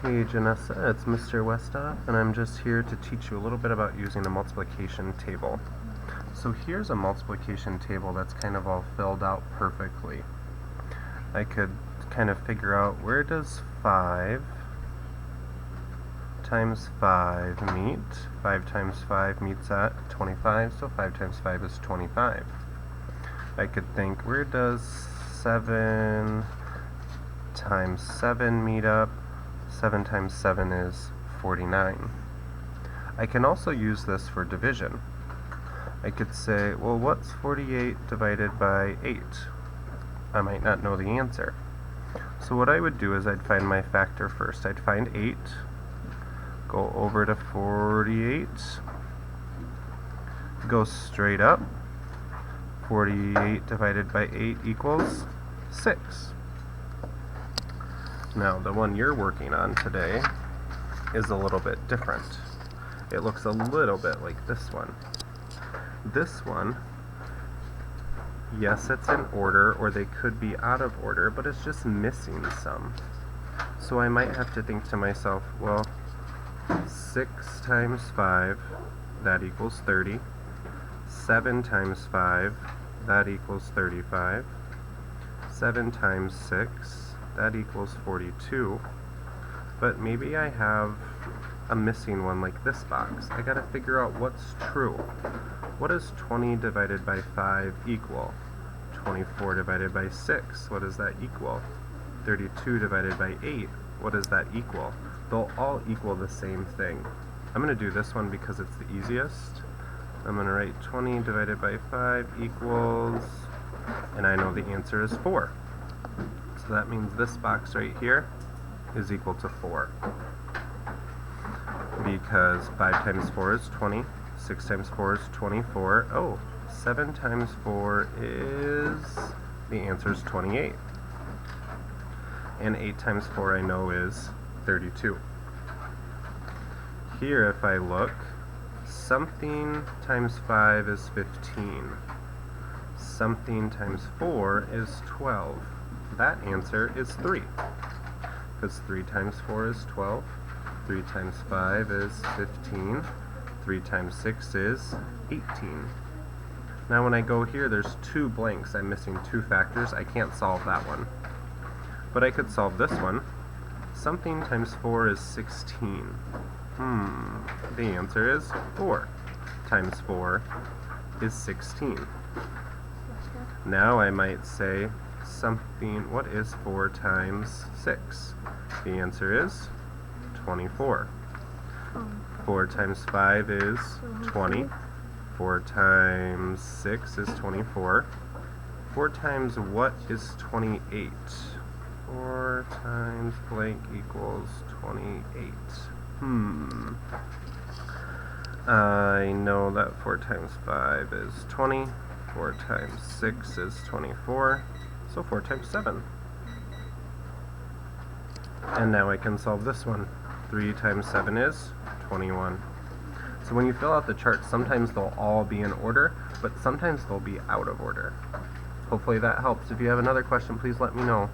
Hey Janessa, it's Mr. Westoff, and I'm just here to teach you a little bit about using a multiplication table. So here's a multiplication table that's kind of all filled out perfectly. I could kind of figure out, where does 5 times 5 meet? 5 times 5 meets at 25, so 5 times 5 is 25. I could think, where does 7 times 7 meet up? 7 times 7 is 49. I can also use this for division. I could say, well, what's 48 divided by 8? I might not know the answer. So what I would do is I'd find my factor first. I'd find 8, go over to 48, go straight up. 48 divided by 8 equals 6. Now, the one you're working on today is a little bit different. It looks a little bit like this one. This one, yes, it's in order, or they could be out of order, but it's just missing some. So I might have to think to myself, well, 6 times 5, that equals 30. 7 times 5, that equals 35. 7 times 6, that equals 42, but maybe I have a missing one like this box. I gotta figure out what's true. What does 20 divided by 5 equal? 24 divided by 6, what does that equal? 32 divided by 8, what does that equal? They'll all equal the same thing. I'm gonna do this one because it's the easiest. I'm gonna write 20 divided by 5 equals, and I know the answer is 4. So that means this box right here is equal to 4. Because 5 times 4 is 20, 6 times 4 is 24. Oh, 7 times 4 is, the answer is 28. And 8 times 4 I know is 32. Here, if I look, something times 5 is 15. Something times 4 is 12. That answer is 3. Because 3 times 4 is 12. 3 times 5 is 15. 3 times 6 is 18. Now when I go here, there's 2 blanks. I'm missing 2 factors. I can't solve that one. But I could solve this one. Something times 4 is 16. The answer is 4 times 4 is 16. Now I might say something, what is 4 times 6? The answer is 24. 4 times 5 is 20. 4 times 6 is 24. 4 times what is 28? 4 times blank equals 28. I know that 4 times 5 is 20. 4 times 6 is 24. So 4 times 7. And now I can solve this one. 3 times 7 is 21. So when you fill out the chart, sometimes they'll all be in order, but sometimes they'll be out of order. Hopefully that helps. If you have another question, please let me know.